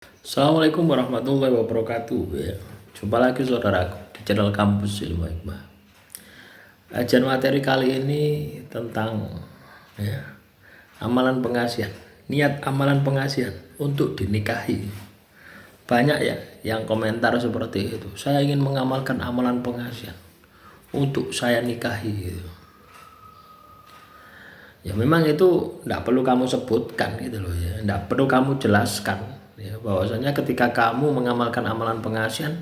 Assalamualaikum warahmatullahi wabarakatuh ya. Jumpa lagi saudaraku di channel Kampus Ilmu Hikmah. Ajan materi kali ini tentang ya, amalan pengasihan. Niat amalan pengasihan untuk dinikahi. Banyak ya yang komentar seperti itu. Saya ingin mengamalkan amalan pengasihan untuk saya nikahi gitu. Ya memang itu tidak perlu kamu sebutkan gitu loh ya, tidak perlu kamu jelaskan ya, bahwasanya ketika kamu mengamalkan amalan pengasihan,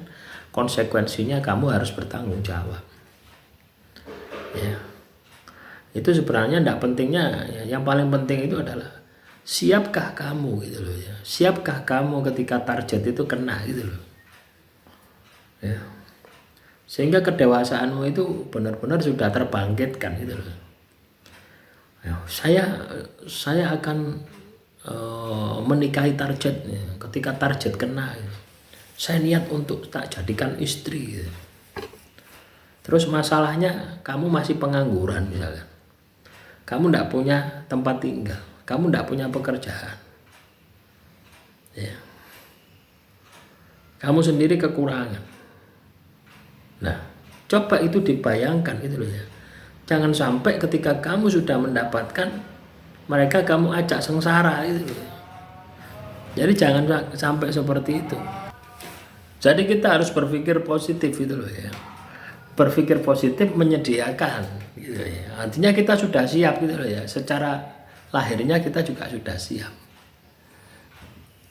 konsekuensinya kamu harus bertanggung jawab ya. Itu sebenarnya tidak pentingnya ya, yang paling penting itu adalah siapkah kamu gitu loh ya, siapkah kamu ketika target itu kena gitu loh ya, sehingga kedewasaanmu itu benar-benar sudah terbangkitkan gitu loh ya. Saya akan menikahi target ya. Ketika target kena ya, saya niat untuk tak jadikan istri ya. Terus masalahnya kamu masih pengangguran misalkan, kamu tidak punya tempat tinggal, kamu tidak punya pekerjaan ya, kamu sendiri kekurangan. Nah coba itu dibayangkan gitu loh ya, jangan sampai ketika kamu sudah mendapatkan, mereka kamu ajak sengsara gitu loh. Jadi jangan sampai seperti itu. Jadi kita harus berpikir positif gitu loh ya. Berpikir positif menyediakan gitu ya. Artinya kita sudah siap gitu loh ya. Secara lahirnya kita juga sudah siap.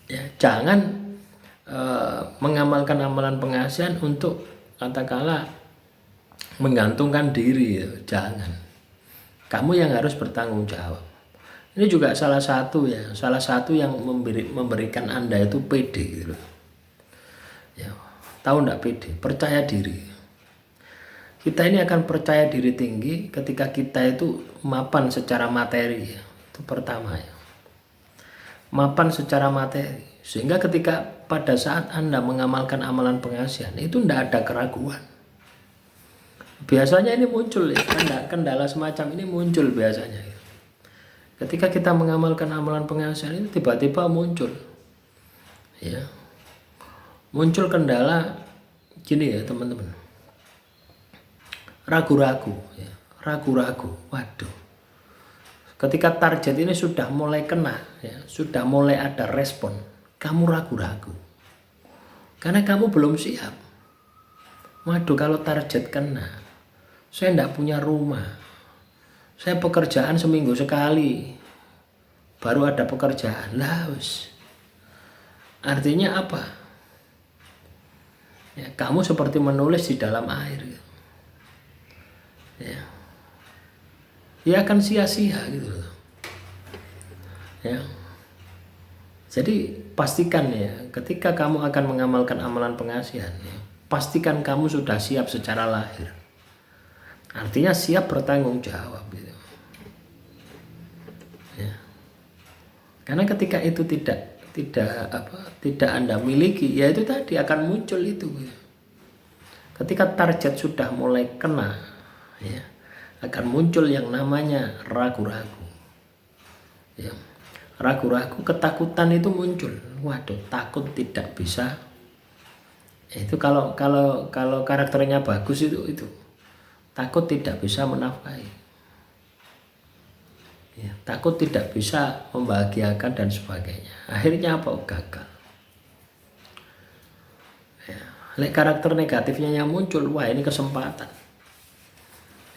Ya, jangan mengamalkan amalan pengasihan untuk katakanlah menggantungkan diri ya. Jangan. Kamu yang harus bertanggung jawab. Ini juga salah satu yang memberikan Anda itu pede gitu loh. Ya, tahu enggak pede? Percaya diri. Kita ini akan percaya diri tinggi ketika kita itu mapan secara materi ya. Itu pertama ya. Mapan secara materi. Sehingga ketika pada saat Anda mengamalkan amalan pengasihan itu enggak ada keraguan. Biasanya ini muncul ya, kendala semacam ini muncul biasanya ya. Ketika kita mengamalkan amalan pengasihan itu tiba-tiba muncul ya, muncul kendala gini ya teman-teman, ragu-ragu ya, ragu-ragu. Waduh, ketika target ini sudah mulai kena ya, sudah mulai ada respon, kamu ragu-ragu karena kamu belum siap. Waduh, kalau target kena, saya tidak punya rumah, saya pekerjaan seminggu sekali, baru ada pekerjaan lah. Artinya apa? Ya, kamu seperti menulis di dalam air. Ya, ya akan sia-sia gitu loh. Ya. Jadi pastikan ya, ketika kamu akan mengamalkan amalan pengasihan, ya, pastikan kamu sudah siap secara lahir. Artinya siap bertanggung jawab gitu. Ya. Karena ketika itu tidak Anda miliki, ya itu tadi akan muncul itu. Gitu. Ketika target sudah mulai kena, ya, akan muncul yang namanya ragu-ragu. Ya. Ragu-ragu, ketakutan itu muncul. Waduh, takut tidak bisa. Itu kalau karakternya bagus itu takut tidak bisa menafkahi, ya, takut tidak bisa membahagiakan dan sebagainya. Akhirnya apa? Gagal. Ya, karakter negatifnya yang muncul, wah ini kesempatan.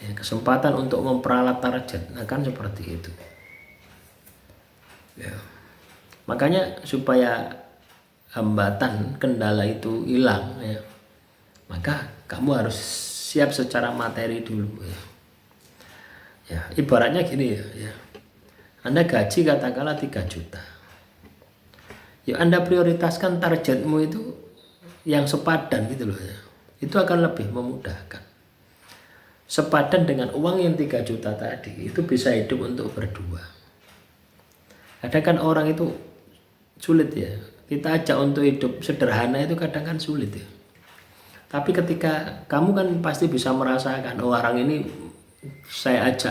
Ya, kesempatan untuk memperalat target akan seperti itu. Ya. Makanya supaya hambatan kendala itu hilang ya, maka kamu harus siap secara materi dulu ya. Ya, ibaratnya gini ya. Anda gaji katakanlah 3 juta. Ya Anda prioritaskan targetmu itu yang sepadan gitu loh ya. Itu akan lebih memudahkan. Sepadan dengan uang yang 3 juta tadi, itu bisa hidup untuk berdua. Kadang kan orang itu sulit ya. Kita ajak untuk hidup sederhana itu kadang kan sulit ya. Tapi ketika kamu kan pasti bisa merasakan, oh orang ini saya ajak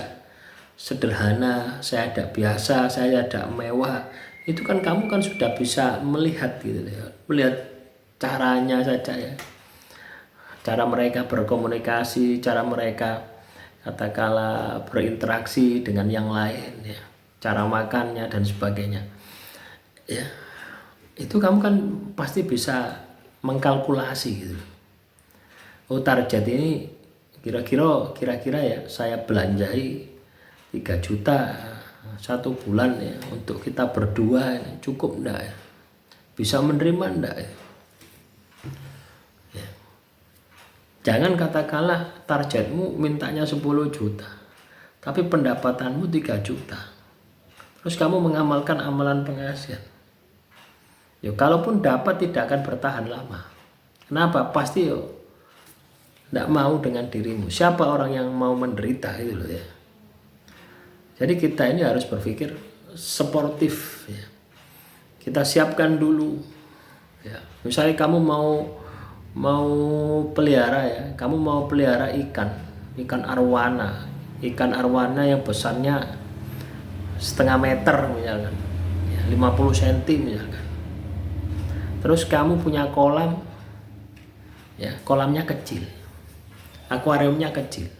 sederhana, saya ada biasa, saya ada mewah, itu kan kamu kan sudah bisa melihat gitu ya, melihat caranya saja ya, cara mereka berkomunikasi, cara mereka katakanlah berinteraksi dengan yang lain ya, cara makannya dan sebagainya ya, itu kamu kan pasti bisa mengkalkulasi gitu. Oh, target ini kira-kira ya saya belanjai 3 juta 1 bulan ya untuk kita berdua, cukup enggak ya, bisa menerima enggak ya? Jangan katakanlah targetmu mintanya 10 juta tapi pendapatanmu 3 juta, terus kamu mengamalkan amalan pengasihan ya, kalaupun dapat tidak akan bertahan lama. Kenapa? Pasti yo tidak mau dengan dirimu. Siapa orang yang mau menderita itu loh ya. Jadi kita ini harus berpikir sportif ya. Kita siapkan dulu ya. Misalnya kamu mau pelihara ya, kamu mau pelihara ikan arwana yang besarnya 0,5 meter misalkan ya, 50 cm misalkan. Terus kamu punya kolam ya, kolamnya kecil, akuariumnya kecil,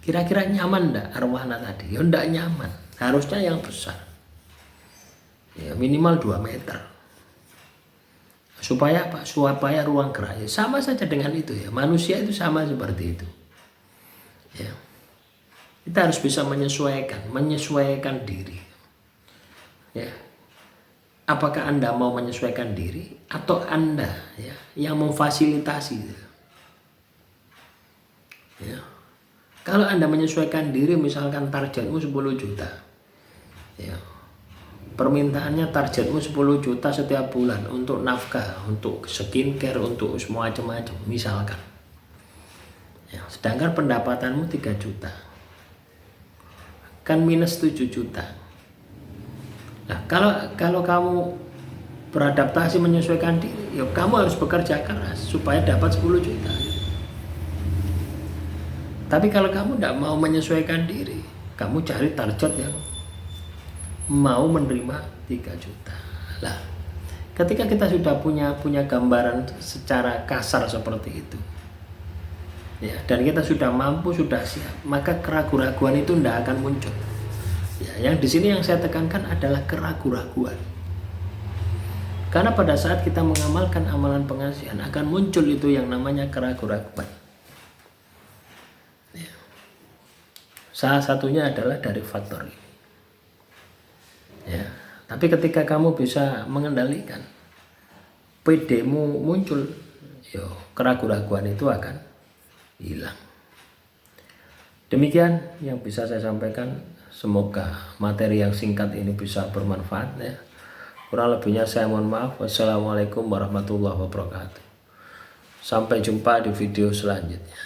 kira-kira nyaman enggak arwana tadi? Ya enggak nyaman, harusnya yang besar ya, minimal 2 meter. Supaya apa? Supaya ruang geraknya sama saja dengan itu ya. Manusia itu sama seperti itu ya. Kita harus bisa menyesuaikan diri ya. Apakah Anda mau menyesuaikan diri atau Anda ya yang memfasilitasi ya. Kalau Anda menyesuaikan diri, misalkan targetmu 10 juta ya, permintaannya targetmu 10 juta setiap bulan untuk nafkah, untuk skincare, untuk semua macam-macam misalkan ya, sedangkan pendapatanmu 3 juta, kan minus 7 juta. Nah, kalau kamu beradaptasi menyesuaikan diri, ya kamu harus bekerja keras supaya dapat 10 juta. Tapi kalau kamu tidak mau menyesuaikan diri, kamu cari target yang mau menerima 3 juta. Lah, ketika kita sudah punya gambaran secara kasar seperti itu ya, dan kita sudah mampu, sudah siap, maka keraguan-raguan itu tidak akan muncul ya. Yang di sini yang saya tekankan adalah keraguan-raguan, karena pada saat kita mengamalkan amalan pengasihan akan muncul itu yang namanya keraguan-raguan ya. Salah satunya adalah dari faktor ini ya. Tapi ketika kamu bisa mengendalikan, PD-mu muncul, yo keraguan-raguan itu akan hilang. Demikian yang bisa saya sampaikan. Semoga materi yang singkat ini bisa bermanfaat ya. Kurang lebihnya saya mohon maaf. Wassalamualaikum warahmatullahi wabarakatuh. Sampai jumpa di video selanjutnya.